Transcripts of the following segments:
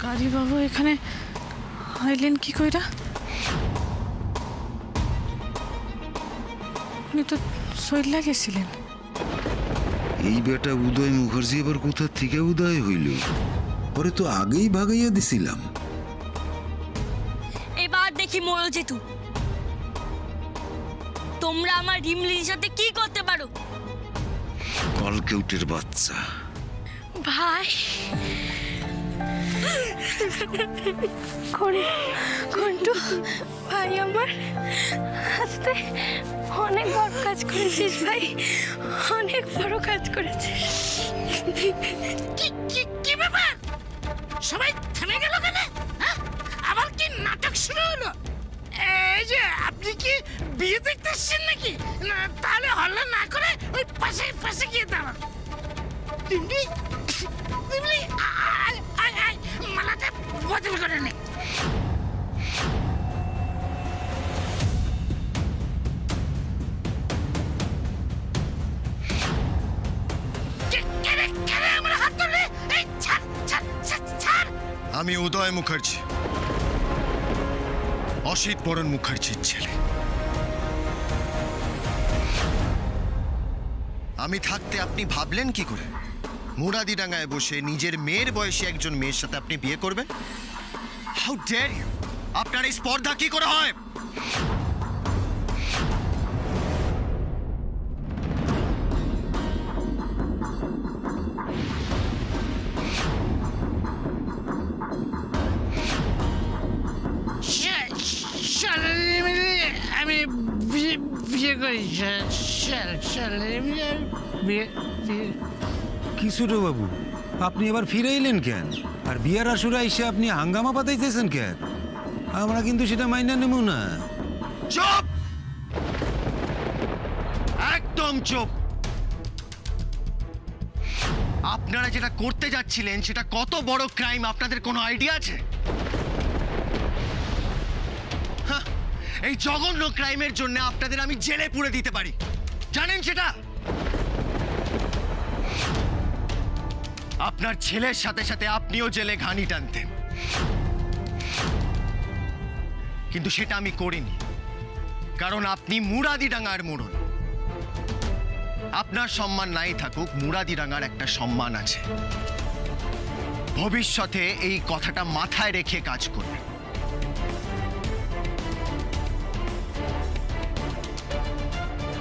কারি বাবু এখানে আইলেন কি কইরা? উনি তো সইলা গেছিলেন। এই বেটা উদয় মুখার্জি আবার কোথা থেকে উদয় হইল? পরে তো আগেই ভাগাইয়া দিছিলাম। এবার দেখি মরো জেঠু, তোমরা আমার রিমলির সাথে কি করতে পারো। কলকেউটের বাচ্চা ভাই কন্টু ভাই, আমার আজকে অনেক বড় কাজ করেছিস ভাই, অনেক বড় কাজ করেছিস। কি ব্যাপার, সবাই থেমে গেল কেন? আবার কি নাটক শুরু হলো? এই যে আপনি কি বিয়ে দেখতে এসছেন নাকি? তাহলে হল্লা না করে ওই পাশে পাশে গিয়ে দাঁড়ান। মালাটা বদল করে নে। আমি উদয় মুখার্জি, অসিত বরণ মুখার্জির ছেলে। আমি থাকতে আপনি ভাবলেন কি করে মুরাদিডাঙ্গায় বসে নিজের মেয়ের বয়সী একজন মেয়ের সাথে আপনি বিয়ে করবেন? How dare you! আপনার এই স্পর্ধা কি করে হয়? আমি বিয়ে করি। কি ছোট বাবু, আপনি এবার ফিরে এলেন কেন? আর বিয়ার আসরে এসে আপনি হাঙ্গামা পাতাইতেছেন কেন? আমরা কিন্তু সেটা মাইনা নেব না। চুপ, একদম চুপ। আপনারা যেটা করতে যাচ্ছিলেন সেটা কত বড় ক্রাইম আপনাদের কোনো আইডিয়া আছে? এই জঘন্য ক্রাইমের জন্য আপনাদের আমি জেলে পুরে দিতে পারি, জানেন সেটা? আপনার ছেলের সাথে সাথে আপনিও জেলে ঘানি টানতেন, কিন্তু সেটা আমি করিনি, কারণ আপনি মুরাদিডাঙ্গার মোড়ল। আপনার সম্মান নাই থাকুক, মুরাদিডাঙ্গার একটা সম্মান আছে। ভবিষ্যতে এই কথাটা মাথায় রেখে কাজ করবেন।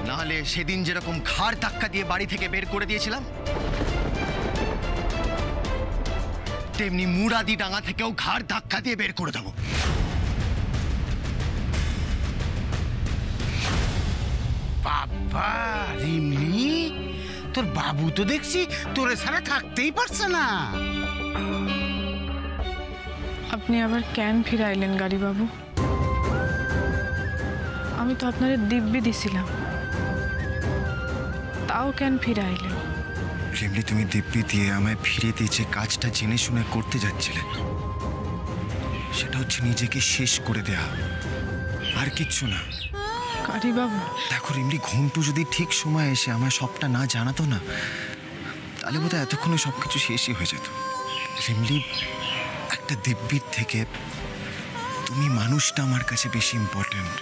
নাহলে সেদিন যেরকম ঘাড় ধাক্কা দিয়ে বাড়ি থেকে বের করে দিয়েছিলাম, তেমনি মুরাদিডাঙ্গা থেকেও ঘাড় ধাক্কা দিয়ে বের করে দেবো। বাবা রিমলি, তোর বাবু তো দেখছি তোরে ছাড়া থাকতেই পারছে না। আপনি আবার কেন ফিরাইলেন গাড়ি বাবু? আমি তো আপনারে দিব্যি দিছিলাম, তাও কেন ফিরাইলেন? রিমলি, তুমি দিব্যি দিয়ে আমায় ফিরিয়ে দিয়ে যে কাজটা জেনে শুনে করতে যাচ্ছিলে, সেটা হচ্ছে নিজেকে শেষ করে দেয়া, আর কিচ্ছু না। গাড়ি বাবু দেখো রিমলি, ঘন্টু যদি ঠিক সময় এসে আমায় সবটা না জানাতো না, তাহলে বোধহয় এতক্ষণে সবকিছু শেষই হয়ে যেত। রিমলি, একটা দিব্যির থেকে তুমি মানুষটা আমার কাছে বেশি ইম্পর্টেন্ট।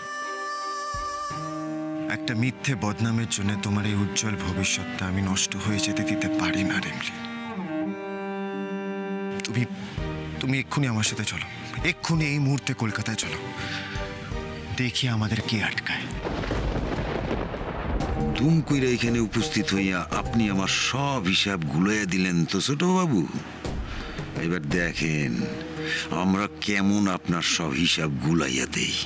একটা মিথ্যে বদনামের জন্য তোমার এই উজ্জ্বল ভবিষ্যৎটা আমি নষ্ট হয়ে যেতে দিতে পারি না রিমলি। তুমি এক্ষুনি আমার সাথে চলো, এক্ষুনি এই মুহূর্তে কলকাতায় চলো, দেখি আমাদের কি আটকায়। তুম কইরা এখানে উপস্থিত হইয়া আপনি আমার সব হিসাব গুলাইয়া দিলেন তো ছোট বাবু। এবার দেখেন আমরা কেমন আপনার সব হিসাব গুলাইয়া দেই।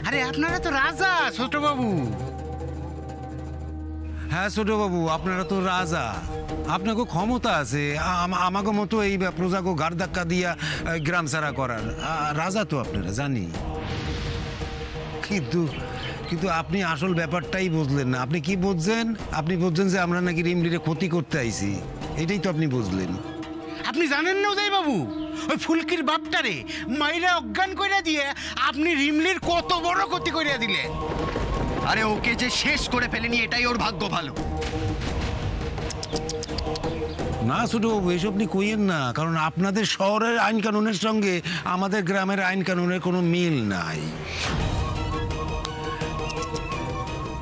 আরে আপনারা তো রাজা ছোট বাবু। হ্যাঁ ছোট বাবু, আপনারা তো রাজা, আপনাকে ক্ষমতা আছে আমাকে মতো এই প্রজাকে গাড় ধাক্কা দিয়া গ্রাম ছাড়া করার। রাজা তো আপনারা জানি, কিন্তু কিন্তু আপনি আসল ব্যাপারটাই বুঝলেন না। আপনি কি বুঝছেন? আপনি বুঝছেন যে আমরা নাকি রিমলিরে ক্ষতি করতে আইছি, এটাই তো আপনি বুঝলেন। আপনি জানেন না উদয় বাবু, ওই ফুলকির বাপটারে মাইরা অজ্ঞান কইরা দিয়ে আপনি রিমলির কত বড় ক্ষতি কইরা দিলেন। আরে ওকে যে শেষ করে ফেলেনি এটাই ওর ভাগ্য ভালো। না ছোটবাবু, এসব আপনি কইয়েন না, কারণ আপনাদের শহরের আইন কানুনের সঙ্গে আমাদের গ্রামের আইন কানুনের কোনো মিল নাই।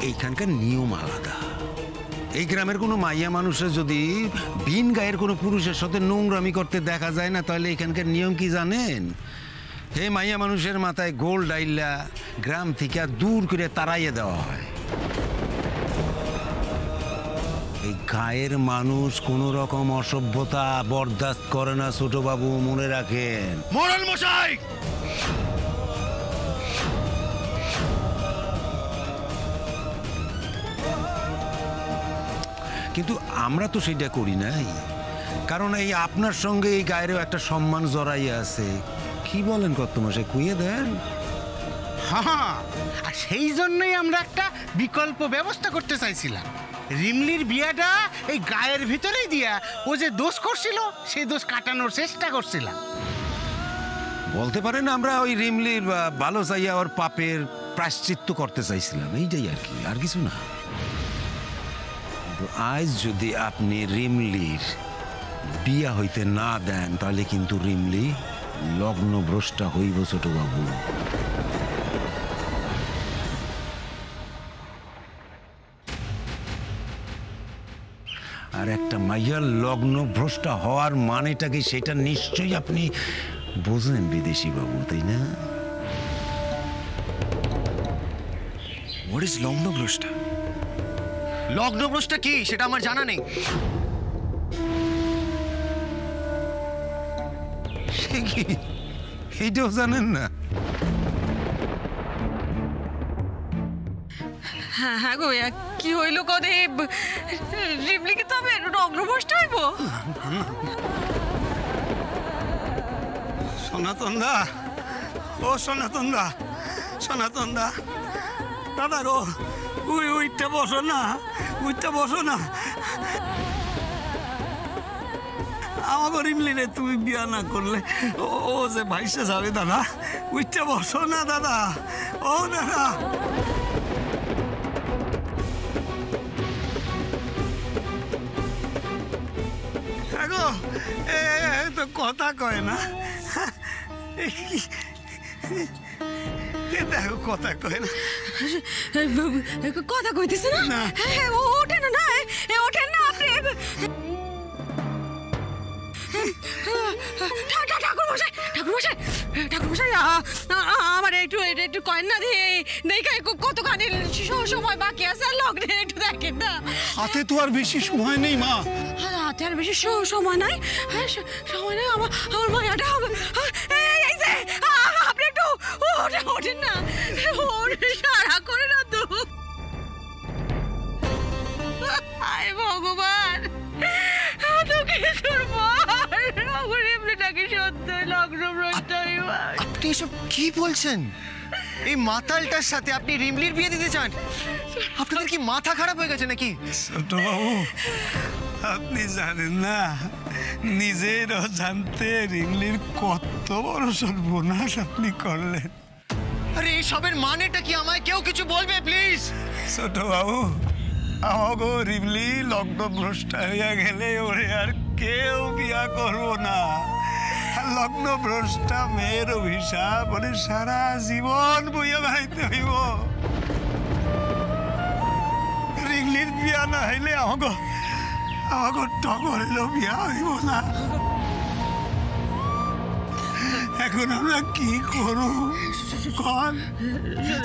এইখানকার নিয়ম আলাদা। এই গ্রামের কোনো মাইয়া মানুষের যদি বিন গায়ের কোনো পুরুষের সাথে নোংরামি করতে দেখা যায় না, তাহলে এখানকার নিয়ম কি জানেন? হে মাইয়া মানুষের মাথায় গোল ডাইল্লা গ্রাম থেকে দূর করে তাড়াইয়ে দেওয়া হয়। এই গায়ের মানুষ কোনো রকম অসভ্যতা বরদাস্ত করে না ছোটবাবু, মনে রাখেন। মোড়ল মশাই, কিন্তু আমরা তো সেটা করি নাই, কারণ এই আপনার সঙ্গে এই গায়েরও একটা সম্মান জড়াই আছে। কি বলেন কর্তমশাই, কুইয়ে দেন। হ্যাঁ, আর সেই জন্যই আমরা একটা বিকল্প ব্যবস্থা করতে চাইছিলাম। রিমলির বিয়াটা এই গায়ের ভিতরেই দিয়া ও যে দোষ করছিল সেই দোষ কাটানোর চেষ্টা করছিলাম। বলতে পারেন আমরা ওই রিমলির ভালো চাইয়া ওর পাপের প্রায়শ্চিত্ত করতে চাইছিলাম, এইটাই আর কি, আর কিছু না। কিন্তু আজ যদি আপনি রিমলির বিয়া হইতে না দেন, তাহলে কিন্তু রিমলি লগ্ন ভ্রষ্টা হইব ছোটবাবু। আর একটা মাইয়ার লগ্ন ভ্রষ্টা হওয়ার মানেটা কি, সেটা নিশ্চয়ই আপনি বোঝেন বিদেশি বাবু, তাই না? What is লগ্নভ্রষ্টা? লগ্নভ্রষ্টা কি সেটা আমার জানা নেই। সে কি এইটাও জানেন না? হ্যাঁ গো, কি হইল কদে? রিমলিকে তো আমি অগ্রভ্রষ্ট হইব? সনাতন দা, ও সনাতন দা, সনাতন দা, দাদা রো, উইটা বসো না, উইটা বসো না। আমাকে রিমলি রে তুমি বিয়া না করলে ও যে ভাইসে যাবে দাদা, উইটা বসো না দাদা, ও দাদা। গো তো কথা কয় না, দেখো কথা কয় না, কথা কইতেছে না? ওঠেন না, ওঠেন না আপনি। ঠাকুরমশাই, ঠাকুরমশাই, ঠাকুরমশাই, আমার একটু কয়েন না দিয়ে দেখাই কতখানি সময় বাকি আছে, লগ্নের একটু দেখেন না। হাতে তো আর বেশি সময় নেই মা। হাতে আর বেশি সময় নাই, সময় নাই। আমার মায়াটা হবে। আপনি একটু ওঠেন না, সারা করে না তো। হায় ভগবান, আপনি এসব কি বলছেন? এই মাতালটার সাথে আপনি রিমলির বিয়ে দিতে চান? আপনাদের কি মাথা খারাপ হয়ে গেছে নাকি? ছোট বাবু, আপনি জানেন না, নিজের অজান্তে রিমলির কত বড় সর্বনাশ আপনি করলেন। আরে এই সবের মানেটা কি, আমায় কেউ কিছু বলবে প্লিজ? ছোট বাবু, আমাকে রিমলি লগ্ন ভ্রষ্টা হইয়া গেলে ওরে আর কেউ বিয়া করবো না। লগ্ন ভ্রষ্টা মেয়ের অভিশাপ ওরে সারা জীবন বইয়া বেড়াইতে হইব। রিমলির বিয়া না হইলে আমাকে টগরেরও বিয়া হইব না। এখন আমরা কি করব? কন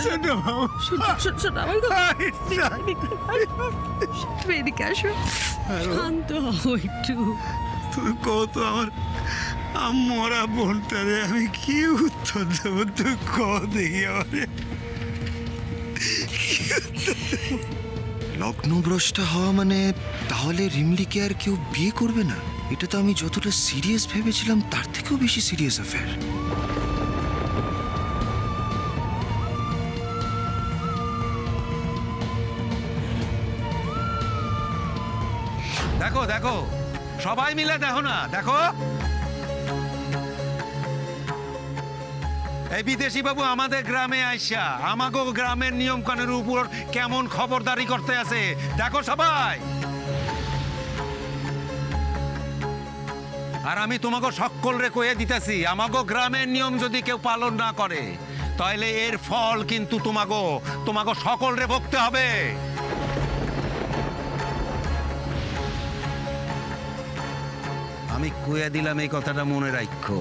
ছোট বাবু, এদিকে আসো, শান্ত হও একটু। তুই কত আমার মরা বোনটারে আমি কি উত্তর দেবো? তুই ক দেখি আমারে। লগ্নভ্রষ্টা হওয়া মানে তাহলে রিমলিকে আর কেউ বিয়ে করবে না? এটা তো আমি যতটা সিরিয়াস ভেবেছিলাম তার থেকেও বেশি সিরিয়াস অ্যাফেয়ার। দেখো দেখো, সবাই মিলে দেখো না, দেখো এই বিদেশি বাবু আমাদের গ্রামে আইসা আমাগো গ্রামের নিয়ম কানুনের উপর কেমন খবরদারি করতে আছে, দেখো সবাই। আর আমি তোমাকে সকলরে কয়ে দিতেছি, আমাগো গ্রামের নিয়ম যদি কেউ পালন না করে তাহলে এর ফল কিন্তু তোমাগো সকলরে ভুগতে হবে। আমি কয়ে দিলাম, এই কথাটা মনে রাখো।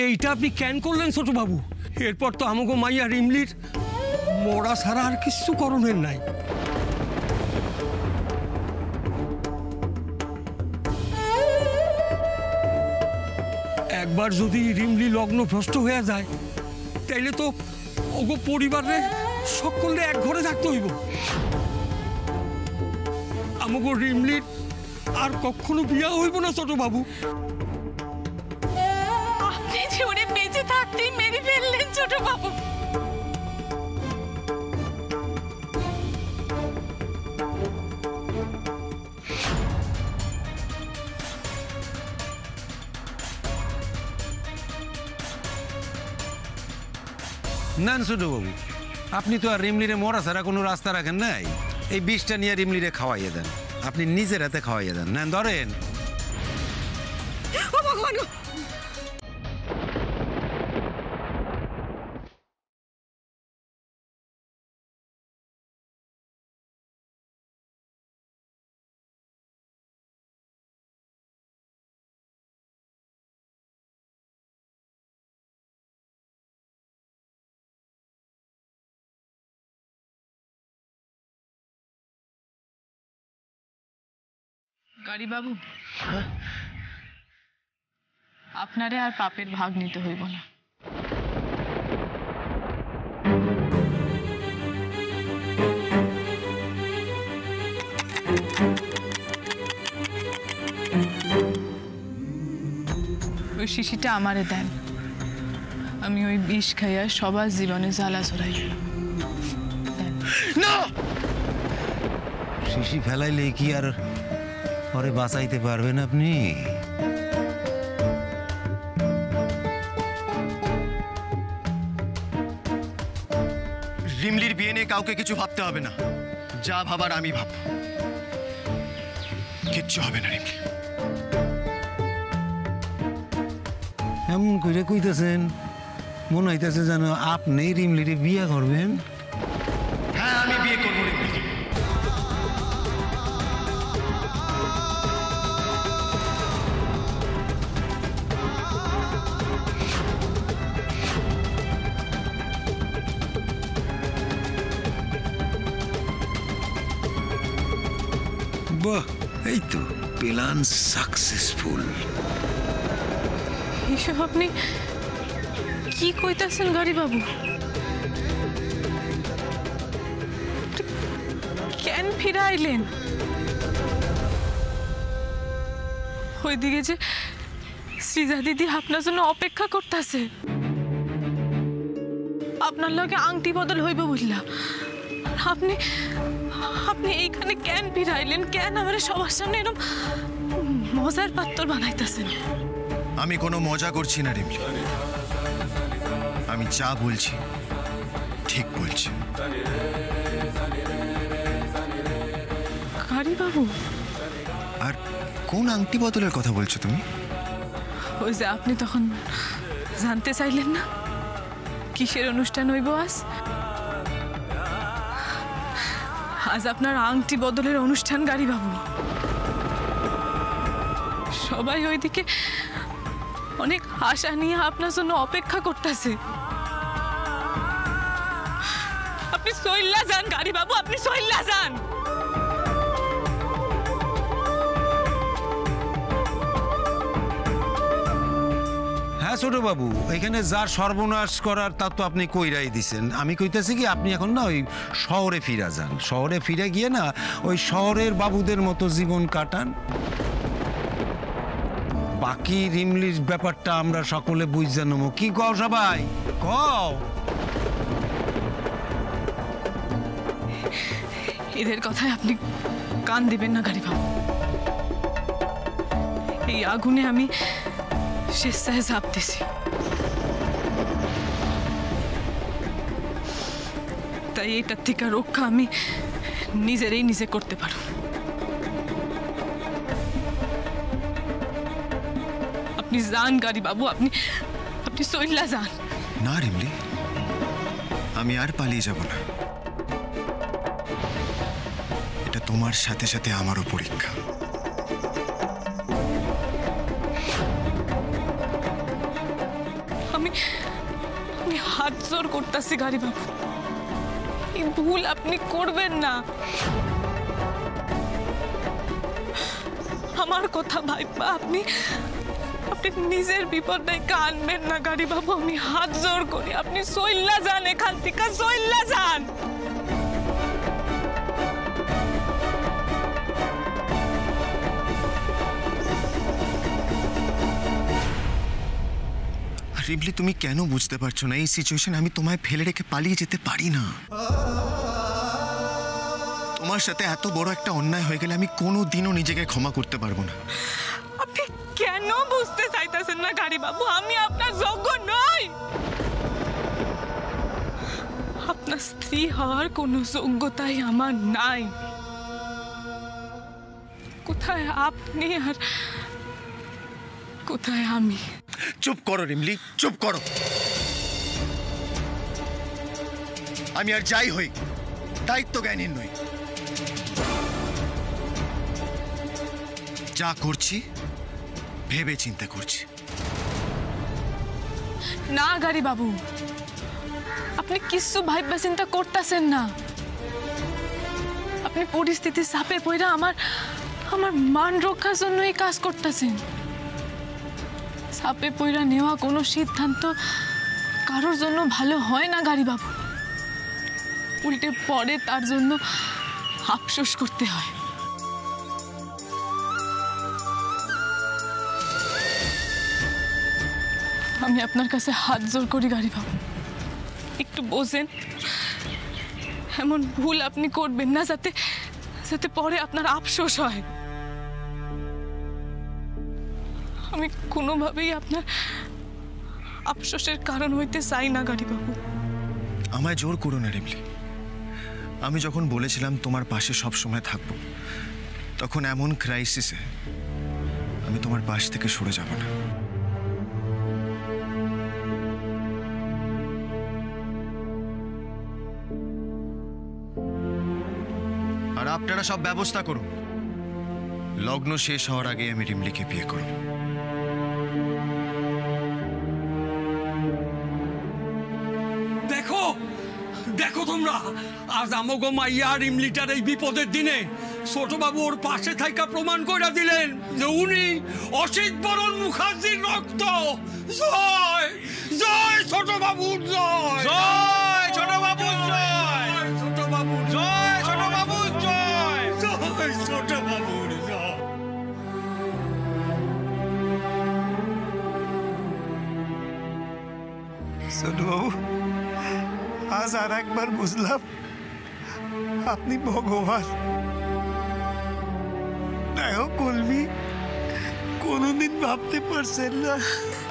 এইটা আপনি কেন করলেন ছোট বাবু? এরপর তো আমাকে মাইয়া রিমলির মোড়া ছাড়া আর কিছু করণের নাই। একবার যদি রিমলি লগ্ন ভ্রষ্ট হয়ে যায় তাইলে তো ওগো পরিবারে সকলে এক ঘরে থাকতে হইব। আমাকে রিমলির আর কখনো বিয়া হইব না ছোট বাবু। আপনি যে ওরে বেঁচে থাকতেই মেরে ফেললেন ছোট বাবু। না ছোট বাবু, আপনি তো আর রিমলিরে মরা ছাড়া কোনো রাস্তা রাখেন নাই। এই বিষটা নিয়ে রিমলিরে খাওয়াইয়ে দেন, আপনি নিজের হাতে খাওয়াইয়ে দেন। নেন ধরেন। ও ভগবান গো! গাড়ি বাবু, আপনারে আর পাপের ভাগ নিতে হইব না। ওই শিশিটা আমারে দেন, আমি ওই বিষ খাইয়া সবার জীবনে জ্বালা ছড়াই। না, শিশি ফেলাইলে কি আর পরে বাঁচাইতে পারবেন আপনি? রিমলির বিয়ে নিয়ে কাউকে কিছু ভাবতে হবে না, যা ভাবার আমি ভাব। কিচ্ছু হবে না রিমলি। এমন করে কইতেছেন, মনে হইতেছে যেন আপনি রিমলিরে বিয়ে করবেন। হ্যাঁ, আমি বিয়ে করবো রিমলিকে। বাহ, এই তো প্ল্যান সাকসেসফুল। এসব আপনি কি কইতাছেন গাড়ি বাবু? কেন ফিরাইলেন? ওইদিকে যে সৃজা দিদি আপনার জন্য অপেক্ষা করতেছে, আপনার লগে আংটি বদল হইব বুঝলা। আপনি আপনি এইখানে কেন ফিরাইলেন? কেন আমার সবার সামনে এরকম মজার পাত্র বানাইতেছেন? আমি কোনো মজা করছি না রিমলি, আমি যা বলছি ঠিক বলছি। গাড়ি বাবু, আর কোন আংটি বদলের কথা বলছো তুমি? ওই যে আপনি তখন জানতে চাইলেন না কিসের অনুষ্ঠান হইব আজ? আজ আপনার আংটি বদলের অনুষ্ঠান গাড়ি বাবু। সবাই ওইদিকে অনেক আশা নিয়ে আপনার জন্য অপেক্ষা করতেছে। আপনি সইল্লা যান গাড়ি বাবু, আপনি সইল্লা যান। হ্যাঁ ছোট বাবু, এখানে যার সর্বনাশ করার তা তো আপনি কইরাই দিছেন। আমি কইতেছি কি, আপনি এখন না ওই শহরে ফিরা যান। শহরে ফিরে গিয়ে না ওই শহরের বাবুদের মতো জীবন কাটান। বাকি রিমলির ব্যাপারটা আমরা সকলে বুঝে নেব। কি কও সবাই, কও? এদের কথায় আপনি কান দিবেন না গাড়ি বাবু। এই আগুনে আমি স্বেচ্ছায় ঝাঁপ দিছি, তাই এটার থেকে রক্ষা আমি নিজেরাই নিজে করতে পারো। আপনি যান গাড়ি বাবু, আপনি আপনি সইলা যান। না রিমলি, আমি আর পালিয়ে যাব না। এটা তোমার সাথে সাথে আমারও পরীক্ষা। আমি আমি হাত জোর করতেছি গাড়ি বাবু, এই ভুল আপনি করবেন না। আমার কথা ভাইবা আপনি আপনি নিজের বিপদটাই কানবেন না গাড়ি বাবু, আমি হাত জোর করি, আপনি সইল্লা যান এখান থেকে, সইল্লা যান। রিমলি, তুমি কেন বুঝতে পারছো না? এই সিচুয়েশন আমি তোমায় ফেলে রেখে পালিয়ে যেতে পারি না। তোমার সাথে এত বড় একটা অন্যায় হয়ে গেলে আমি কোনোদিনও নিজেকে ক্ষমা করতে পারবো না। আপনি কেন বুঝতে চাইতেছেন না গাড়ি বাবু? আমি আপনার যোগ্য নই, আপনার স্ত্রী হওয়ার কোনো যোগ্যতাই আমার নাই। কোথায় আপনি আর কোথায় আমি? চুপ করো রিমলি, চুপ করো। আমি আর যাই হই দায়িত্ব জ্ঞানীর নই। যা করছি ভেবে চিন্তা করছি। না গাড়ি বাবু, আপনি কিছু ভাইবা চিন্তা করতেছেন না। আপনি পরিস্থিতির চাপে পড়া আমার মান রক্ষার জন্য এই কাজ করতেছেন। চাপে পড়া নেওয়া কোনো সিদ্ধান্ত কারোর জন্য ভালো হয় না গাড়ি বাবু, উল্টে পরে তার জন্য আফসোস করতে হয়। আমি আপনার কাছে হাত জোর করি গাড়ি বাবু, একটু বোঝেন। এমন ভুল আপনি করবেন না যাতে যাতে পরে আপনার আফসোস হয়। আমি কোনোভাবেই আপনার আফসোসের কারণ হইতে চাই না গাড়ি বাবু। আমায় জোর করো না রিমলি। আমি যখন বলেছিলাম তোমার পাশে সব সময় থাকবো, তখন এমন ক্রাইসিসে আমি তোমার পাশ থেকে সরে যাব না। আর আপনারা সব ব্যবস্থা করুন, লগ্ন শেষ হওয়ার আগে আমি রিমলিকে বিয়ে করব। দেখো দেখো তোমরা, আজ আমগো মাইয়া রিমলিটার এই বিপদের দিনে ছোটবাবু ওর পাশে থাইকা প্রমাণ করে দিলেন যে উনি অসিত বরণ মুখার্জির রক্ত। জয় জয় ছোটবাবুর জয়, জয় ছোটবাবুর জয়, ছোটবাবুর জয়, ছোটবাবুর জয়, জয় ছোটবাবুর জয়। ছোটবাবু, আজ আর একবার বুঝলাম আপনি ভগবান। নায়ক কলমি কোনোদিন ভাবতে পারছেন না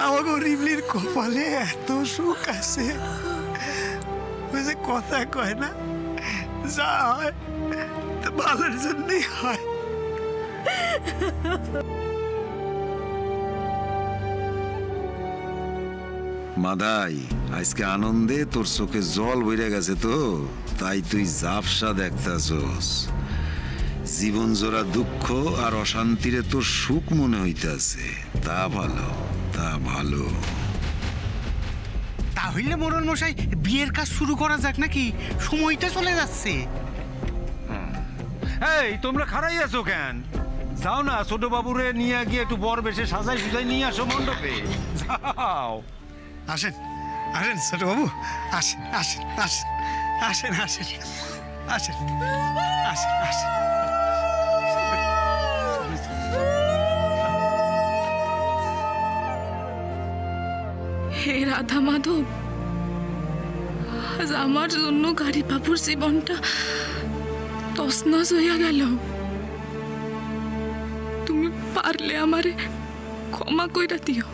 আমাকে রিমলির কপালে এত সুখ আছে। ওই যে কথা কয় না, যা হয় তা ভালোর জন্যই হয়। মাদাই, আজকে আনন্দে তোর চোখে জল বইরে গেছে তো, তাই তুই জাপসা দেখতাছস। জীবন জোড়া দুঃখ আর অশান্তিরে তোর সুখ মনে হইতাছে। তা ভালো, তা ভালো। তাহলে মোড়ল মশাই বিয়ের কাজ শুরু করা যাক নাকি? সময়টা চলে যাচ্ছে। এই তোমরা খাড়াই আছো কেন? যাও না ছোট বাবুরে নিয়ে গিয়ে একটু বর বেশে সাজাই সুজাই নিয়ে আসো মণ্ডপে। যাও। আসেন আসেন ছোট বাবু, আসেন আসেন আসেন আসেন আসেন আসেন আসেন আসেন। হে রাধা মাধব, আজ আমার জন্য গাড়ি বাবুর জীবনটা তছনছ হইয়া গেল। তুমি পারলে আমারে ক্ষমা কইরা দিও।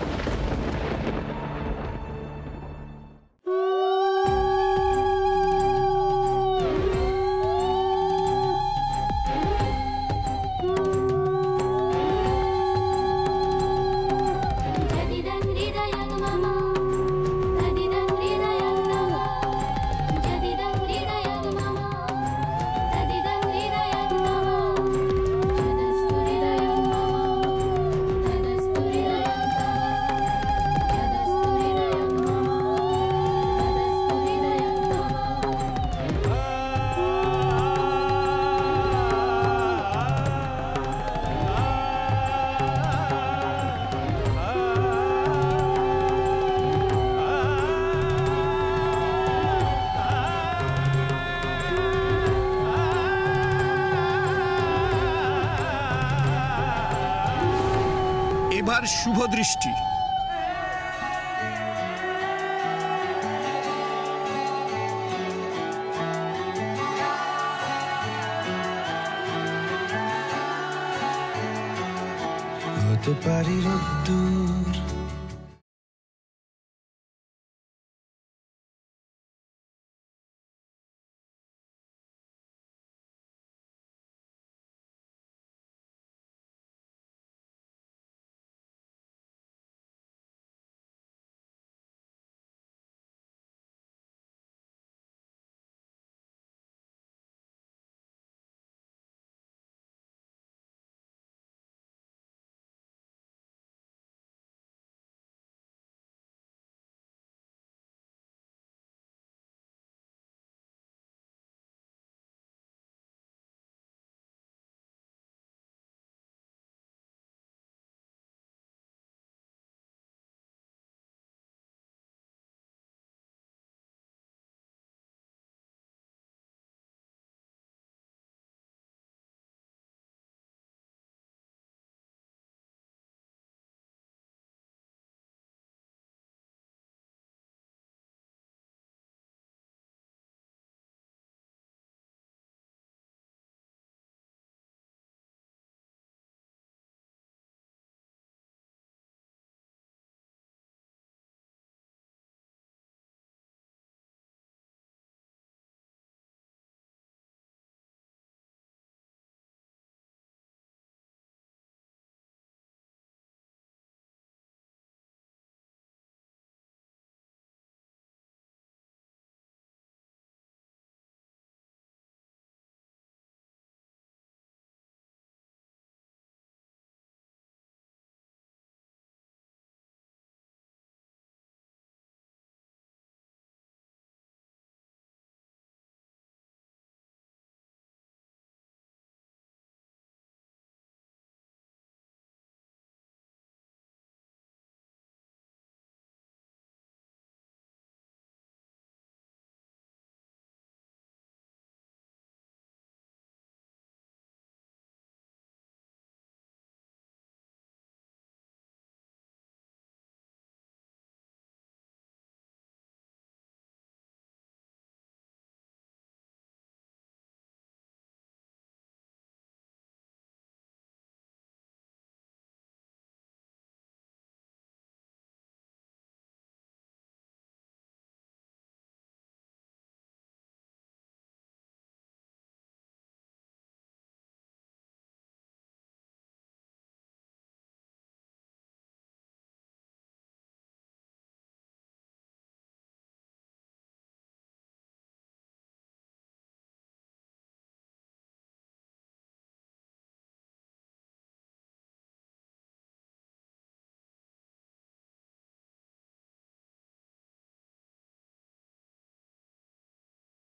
এবার শুভ দৃষ্টি। হতে পারি রোদ্দুর